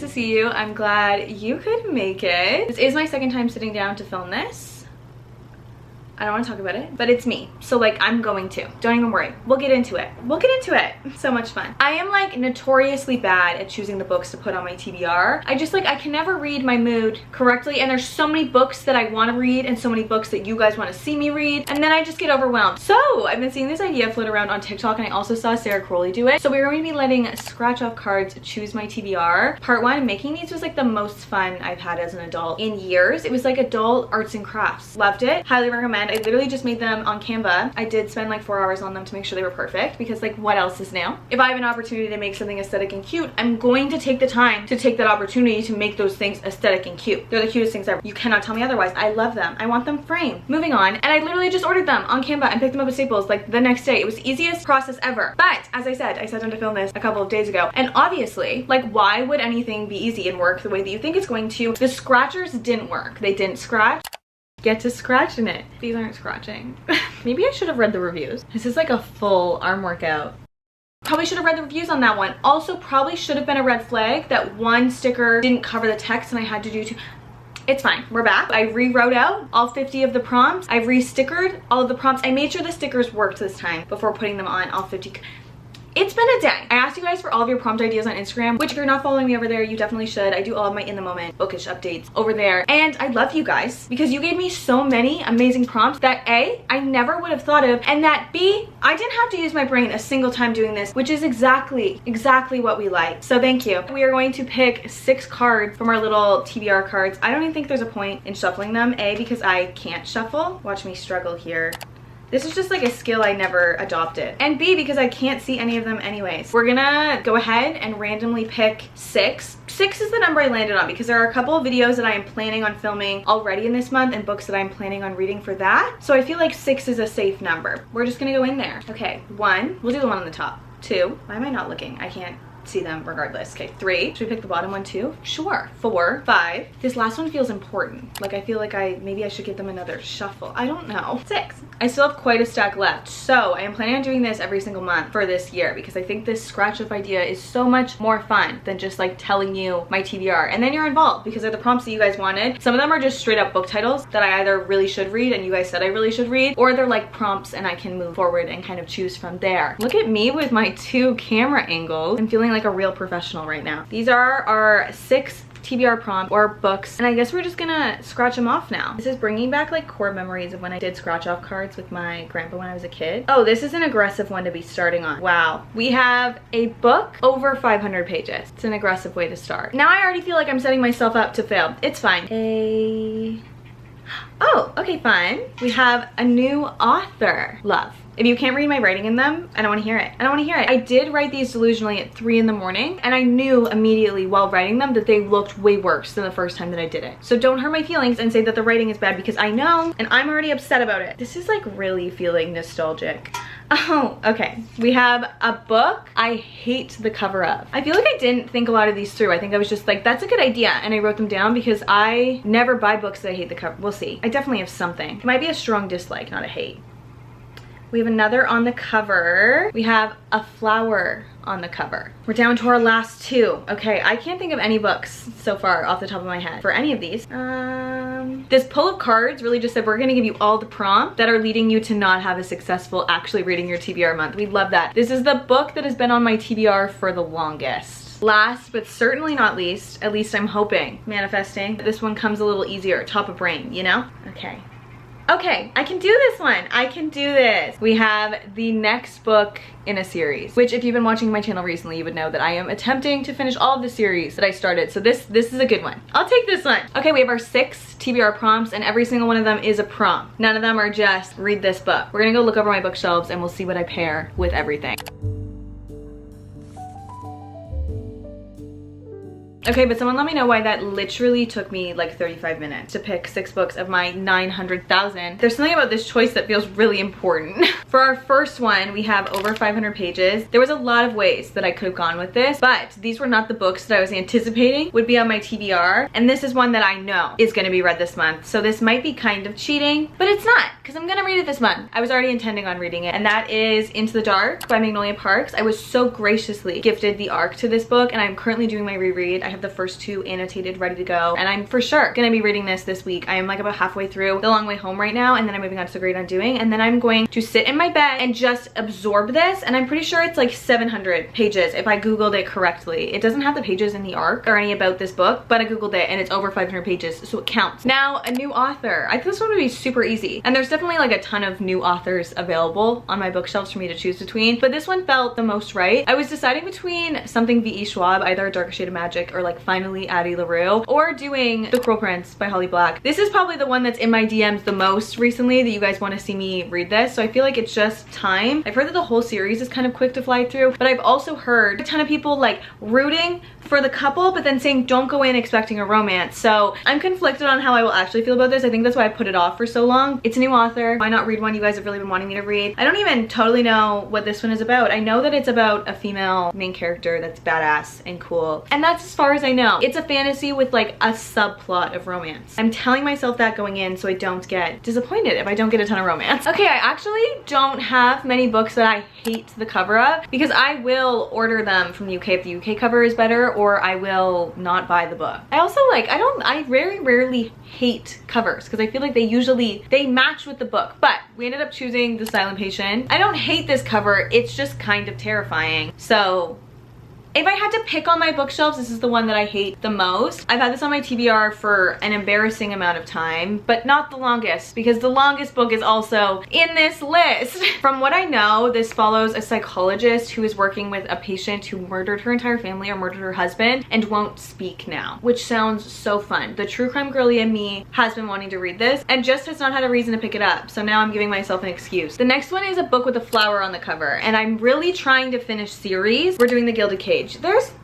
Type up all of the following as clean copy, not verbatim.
to see you. I'm glad you could make it. This is my second time sitting down to film this. I don't want to talk about it, but it's me. So like, I'm going to. Don't even worry. We'll get into it. We'll get into it. So much fun. I am like notoriously bad at choosing the books to put on my TBR. I can never read my mood correctly, and there's so many books that I want to read and so many books that you guys want to see me read, and then I just get overwhelmed. So I've been seeing this idea float around on TikTok, and I also saw Sarah Crowley do it. So we're going to be letting scratch off cards choose my TBR. Part one, making these was like the most fun I've had as an adult in years. It was like adult arts and crafts. Loved it. Highly recommend. I literally just made them on Canva. I did spend like 4 hours on them to make sure they were perfect, because like, what else is new? If I have an opportunity to make something aesthetic and cute, I'm going to take the time to take that opportunity to make those things aesthetic and cute. They're the cutest things ever. You cannot tell me otherwise. I love them. I want them framed. Moving on. And I literally just ordered them on Canva and picked them up at Staples like the next day. It was the easiest process ever. But as I said down to film this a couple of days ago, and obviously, like, why would anything be easy and work the way that you think it's going to? The scratchers didn't work. They didn't scratch. Get to scratching it. These aren't scratching. Maybe I should have read the reviews. This is like a full arm workout. Probably should have read the reviews on that one. Also, probably should have been a red flag that one sticker didn't cover the text and I had to do two. It's fine. We're back. I rewrote out all 50 of the prompts. I re-stickered all of the prompts. I made sure the stickers worked this time before putting them on all 50. It's been a day. I asked you guys for all of your prompt ideas on Instagram, which if you're not following me over there, you definitely should. I do all of my in the moment bookish updates over there. And I love you guys because you gave me so many amazing prompts that A, I never would have thought of, and that B, I didn't have to use my brain a single time doing this, which is exactly what we like. So thank you. We are going to pick 6 cards from our little TBR cards. I don't even think there's a point in shuffling them. A, because I can't shuffle. Watch me struggle here. This is just like a skill I never adopted. And B, because I can't see any of them anyways. We're gonna go ahead and randomly pick 6. 6 is the number I landed on because there are a couple of videos that I am planning on filming already in this month and books that I'm planning on reading for that. So I feel like 6 is a safe number. We're just gonna go in there. Okay, 1, we'll do the one on the top. 2, why am I not looking? I can't see them regardless. Okay, 3, should we pick the bottom one too? Sure. 4, 5, this last one feels important. Like I feel like maybe I should give them another shuffle. I don't know. 6, I still have quite a stack left. So I am planning on doing this every single month for this year because I think this scratch off idea is so much more fun than just like telling you my TBR. And then you're involved because they're the prompts that you guys wanted. Some of them are just straight up book titles that I either really should read and you guys said I really should read, or they're like prompts and I can move forward and kind of choose from there. Look at me with my 2 camera angles. I'm feeling like a real professional right now. These are our 6 TBR prompt or books, and I guess we're just gonna scratch them off now. This is bringing back like core memories of when I did scratch off cards with my grandpa when I was a kid. Oh, this is an aggressive one to be starting on. Wow. We have a book over 500 pages. It's an aggressive way to start. Now I already feel like I'm setting myself up to fail. It's fine. Oh, okay, fine. We have a new author. Love. If you can't read my writing in them, I don't want to hear it. I don't want to hear it. I did write these delusionally at 3 in the morning, and I knew immediately while writing them that they looked way worse than the first time that I did it. So don't hurt my feelings and say that the writing is bad because I know, and I'm already upset about it. This is like really feeling nostalgic. Oh, okay. We have a book I hate the cover of. I feel like I didn't think a lot of these through. I think I was just like, that's a good idea. And I wrote them down because I never buy books that I hate the cover. We'll see. I definitely have something. It might be a strong dislike, not a hate. We have another on the cover. We have a flower on the cover. We're down to our last 2. Okay, I can't think of any books so far off the top of my head for any of these. This pull of cards really just said we're gonna give you all the prompts that are leading you to not have a successful actually reading your TBR month. We love that. This is the book that has been on my TBR for the longest. Last but certainly not least, at least I'm hoping, manifesting, this one comes a little easier, top of brain, you know? Okay. Okay, I can do this one. I can do this. We have the next book in a series, which if you've been watching my channel recently, you would know that I am attempting to finish all of the series that I started. So this is a good one. I'll take this one. Okay, we have our 6 TBR prompts and every single one of them is a prompt. None of them are just read this book. We're gonna go look over my bookshelves and we'll see what I pair with everything. Okay, but someone let me know why that literally took me like 35 minutes to pick 6 books of my 900,000. There's something about this choice that feels really important. For our first one, we have over 500 pages. There was a lot of ways that I could have gone with this, but these were not the books that I was anticipating would be on my TBR. And this is one that I know is gonna be read this month. So this might be kind of cheating, but it's not, because I'm gonna read it this month. I was already intending on reading it, and that is Into the Dark by Magnolia Parks. I was so graciously gifted the ARC to this book, and I'm currently doing my reread. I have the first 2 annotated ready to go, and I'm for sure gonna be reading this week. I am like about halfway through The Long Way Home right now, and then I'm moving on to The Great Undoing, and then I'm going to sit in my bed and just absorb this. And I'm pretty sure it's like 700 pages if I googled it correctly. It doesn't have the pages in the arc or any about this book, but I googled it and it's over 500 pages, so it counts. Now, a new author. I think this one would be super easy, and there's definitely like a ton of new authors available on my bookshelves for me to choose between, but this one felt the most right. I was deciding between something V.E. Schwab, either A Darker Shade of Magic or like Finally Addie LaRue, or doing The Cruel Prince by Holly Black. This is probably the one that's in my DMs the most recently that you guys want to see me read this, so I feel like it's just time. I've heard that the whole series is kind of quick to fly through, but I've also heard a ton of people like rooting for the couple but then saying don't go in expecting a romance. So I'm conflicted on how I will actually feel about this. I think that's why I put it off for so long. It's a new author. Why not read one you guys have really been wanting me to read? I don't even totally know what this one is about. I know that it's about a female main character that's badass and cool, and that's as far as I know. It's a fantasy with like a subplot of romance. I'm telling myself that going in so I don't get disappointed if I don't get a ton of romance. Okay, I actually don't have many books that I hate the cover of, because I will order them from the UK if the UK cover is better, or I will not buy the book. I also like, I very rarely hate covers because I feel like they match with the book, but we ended up choosing The Silent Patient. I don't hate this cover, it's just kind of terrifying. So if I had to pick on my bookshelves, this is the one that I hate the most. I've had this on my TBR for an embarrassing amount of time, but not the longest, because the longest book is also in this list. From what I know, this follows a psychologist who is working with a patient who murdered her entire family or murdered her husband and won't speak now, which sounds so fun. The true crime girly in me has been wanting to read this and just has not had a reason to pick it up, so now I'm giving myself an excuse. The next one is a book with a flower on the cover, and I'm really trying to finish series. We're doing The Gilded Cage.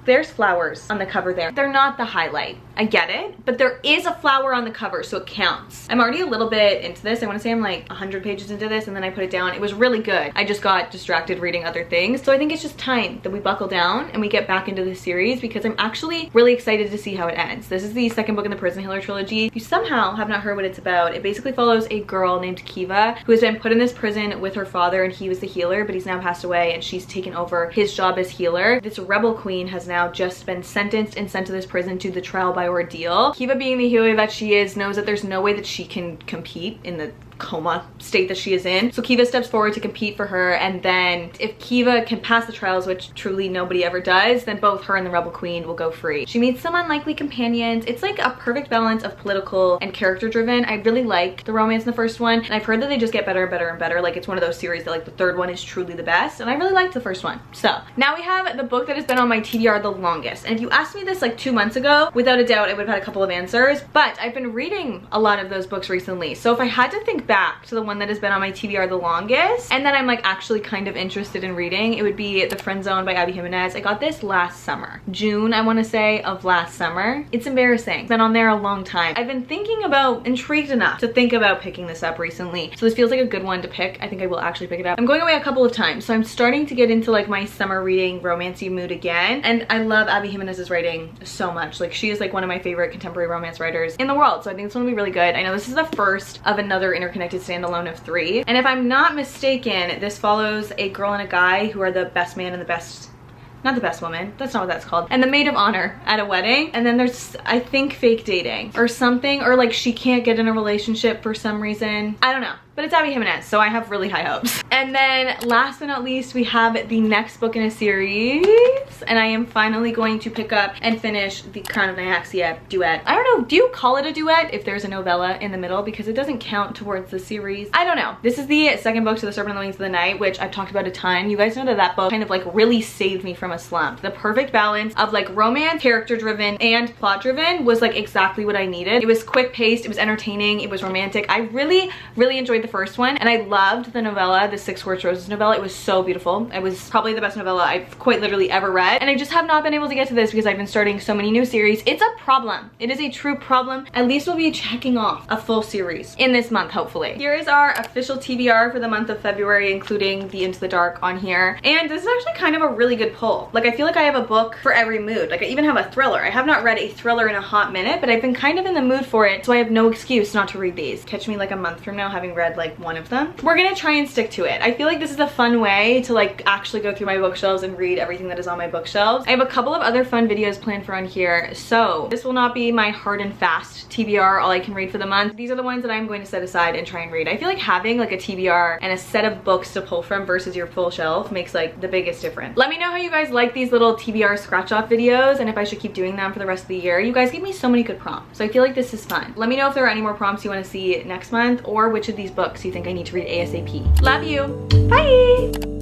There's flowers on the cover there. They're not the highlight. I get it, but there is a flower on the cover, so it counts. I'm already a little bit into this. I want to say I'm like 100 pages into this, and then I put it down. It was really good. I just got distracted reading other things. So I think it's just time that we buckle down and we get back into this series, because I'm actually really excited to see how it ends. This is the second book in the Prison Healer trilogy. If you somehow have not heard what it's about, it basically follows a girl named Kiva who has been put in this prison with her father, and he was the healer, but he's now passed away, and she's taken over his job as healer. This rebel queen has now just been sentenced and sent to this prison to the trial by ordeal. Kiva, being the healer that she is, knows that there's no way that she can compete in the coma state that she is in. So Kiva steps forward to compete for her, and then if Kiva can pass the trials, which truly nobody ever does, then both her and the rebel queen will go free. She meets some unlikely companions. It's like a perfect balance of political and character driven. I really like the romance in the first one, and I've heard that they just get better and better and better. Like, it's one of those series that like the third one is truly the best, and I really liked the first one. So now we have the book that has been on my TBR the longest, and if you asked me this like 2 months ago, without a doubt I would have had a couple of answers, but I've been reading a lot of those books recently. So if I had to think back to the one that has been on my TBR the longest, and then I'm like actually kind of interested in reading, it would be The Friend Zone by Abby Jimenez. I got this last summer, June I want to say of last summer. It's embarrassing. It's been on there a long time. I've been thinking about, intrigued enough to think about picking this up recently, so this feels like a good one to pick. I think I will actually pick it up. I'm going away a couple of times, so I'm starting to get into like my summer reading romancy mood again, and I love Abby Jimenez's writing so much. Like, she is like one of my favorite contemporary romance writers in the world, so I think this one will be really good. I know this is the first of another interconnected standalone of 3, and if I'm not mistaken, this follows a girl and a guy who are the best man and the best, not the best woman, that's not what that's called, and the maid of honor at a wedding, and then there's, I think, fake dating or something, or like she can't get in a relationship for some reason. I don't know. But it's Abby Jimenez, so I have really high hopes. And then last but not least, we have the next book in a series, and I am finally going to pick up and finish the Crown of Nyaxia duet. I don't know, do you call it a duet if there's a novella in the middle? Because it doesn't count towards the series. I don't know. This is the second book to The Serpent and the Wings of the Night, which I've talked about a ton. You guys know that that book kind of like really saved me from a slump. The perfect balance of like romance, character driven, and plot driven was like exactly what I needed. It was quick paced, it was entertaining, it was romantic. I really enjoyed the first one, and I loved the novella, the Six Scorched Roses novella. It was so beautiful. It was probably the best novella I've quite literally ever read, and I just have not been able to get to this because I've been starting so many new series. It's a problem. It is a true problem. At least we'll be checking off a full series in this month, hopefully. Here is our official TBR for the month of February, including the Into the Dark on here, and this is actually kind of a really good pull. Like, I feel like I have a book for every mood. Like, I even have a thriller. I have not read a thriller in a hot minute, but I've been kind of in the mood for it, so I have no excuse not to read these. Catch me like a month from now having read read like one of them. We're gonna try and stick to it. I feel like this is a fun way to like actually go through my bookshelves and read everything that is on my bookshelves. I have a couple of other fun videos planned for on here, so this will not be my hard and fast TBR, all I can read for the month. These are the ones that I'm going to set aside and try and read. I feel like having like a TBR and a set of books to pull from versus your full shelf makes like the biggest difference. Let me know how you guys like these little TBR scratch off videos and if I should keep doing them for the rest of the year. You guys give me so many good prompts, so I feel like this is fun. Let me know if there are any more prompts you want to see next month or which of these books you think I need to read ASAP. Love you. Bye.